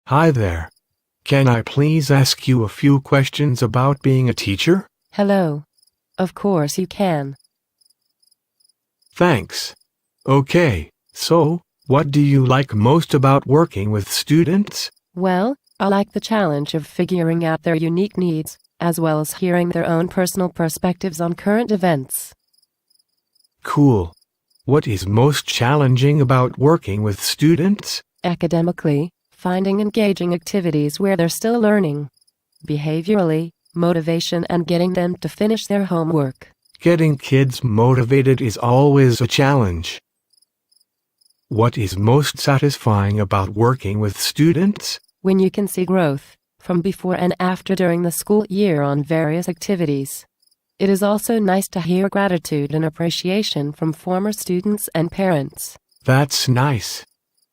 Hi there. Can I please ask you a few questions about being a teacher? Hello. Of course you can. Thanks. Okay, so, what do you like most about working with students? Well, I like the challenge of figuring out their unique needs, as well as hearing their own personal perspectives on current events. Cool. What is most challenging about working with students? Academically, finding engaging activities where they're still learning. Behaviorally, motivation and getting them to finish their homework. Getting kids motivated is always a challenge. What is most satisfying about working with students? When you can see growth, from before and after during the school year on various activities. It is also nice to hear gratitude and appreciation from former students and parents. That's nice.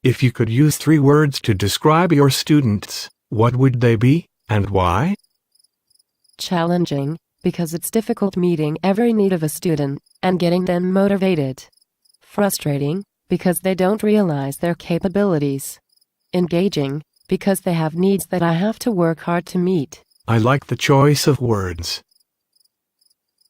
If you could use 3 words to describe your students, what would they be, and why? Challenging, because it's difficult meeting every need of a student and getting them motivated. Frustrating, because they don't realize their capabilities. Engaging, because they have needs that I have to work hard to meet. I like the choice of words.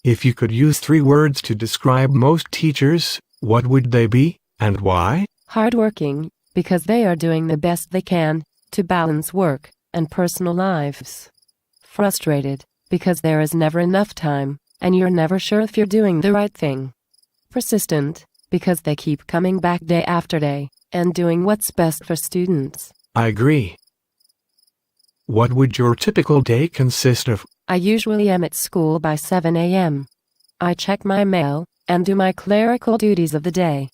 If you could use 3 words to describe most teachers, what would they be, and why? Hardworking, because they are doing the best they can to balance work and personal lives. Frustrated, because there is never enough time, and you're never sure if you're doing the right thing. Persistent, because they keep coming back day after day and doing what's best for students. I agree. What would your typical day consist of? I usually am at school by 7 a.m. I check my mail and do my clerical duties of the day.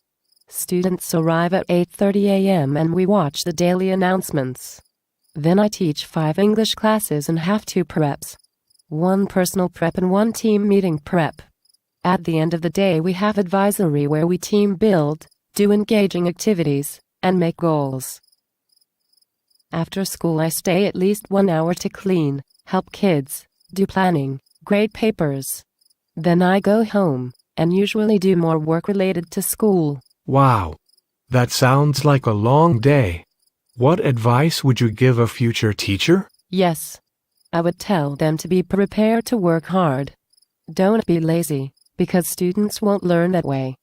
Students arrive at 8:30 a.m. and we watch the daily announcements. Then I teach 5 English classes and have 2 preps. 1 personal prep and 1 team meeting prep. At the end of the day we have advisory where we team build, do engaging activities, and make goals. After school I stay at least 1 hour to clean, help kids, do planning, grade papers. Then I go home, and usually do more work related to school. Wow. That sounds like a long day. What advice would you give a future teacher? Yes. I would tell them to be prepared to work hard. Don't be lazy, because students won't learn that way.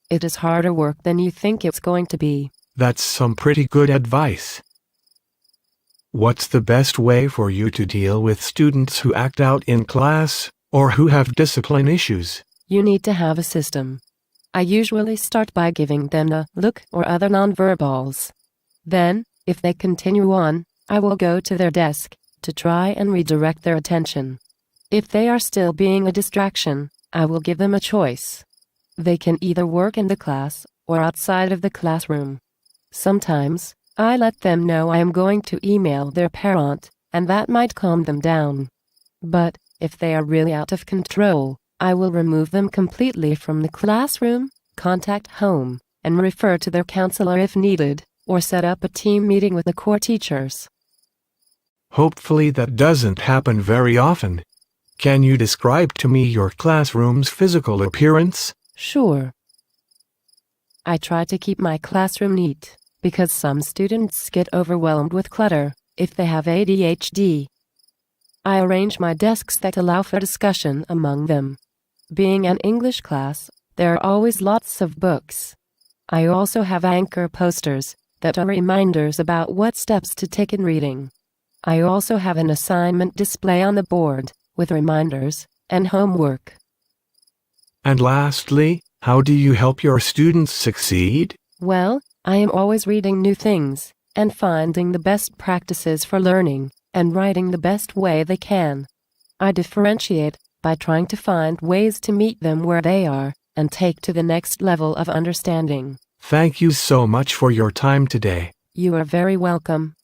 It is harder work than you think it's going to be. That's some pretty good advice. What's the best way for you to deal with students who act out in class, or who have discipline issues? You need to have a system. I usually start by giving them a look or other nonverbals. Then, if they continue on, I will go to their desk to try and redirect their attention. If they are still being a distraction, I will give them a choice. They can either work in the class or outside of the classroom. Sometimes, I let them know I am going to email their parent, and that might calm them down. But, if they are really out of control, I will remove them completely from the classroom, contact home, and refer to their counselor if needed, or set up a team meeting with the core teachers. Hopefully that doesn't happen very often. Can you describe to me your classroom's physical appearance? Sure. I try to keep my classroom neat, because some students get overwhelmed with clutter if they have ADHD. I arrange my desks that allow for discussion among them. Being an English class, there are always lots of books. I also have anchor posters that are reminders about what steps to take in reading. I also have an assignment display on the board with reminders and homework. And lastly, how do you help your students succeed? Well, I am always reading new things and finding the best practices for learning and writing the best way they can. I differentiate by trying to find ways to meet them where they are and take to the next level of understanding. Thank you so much for your time today. You are very welcome.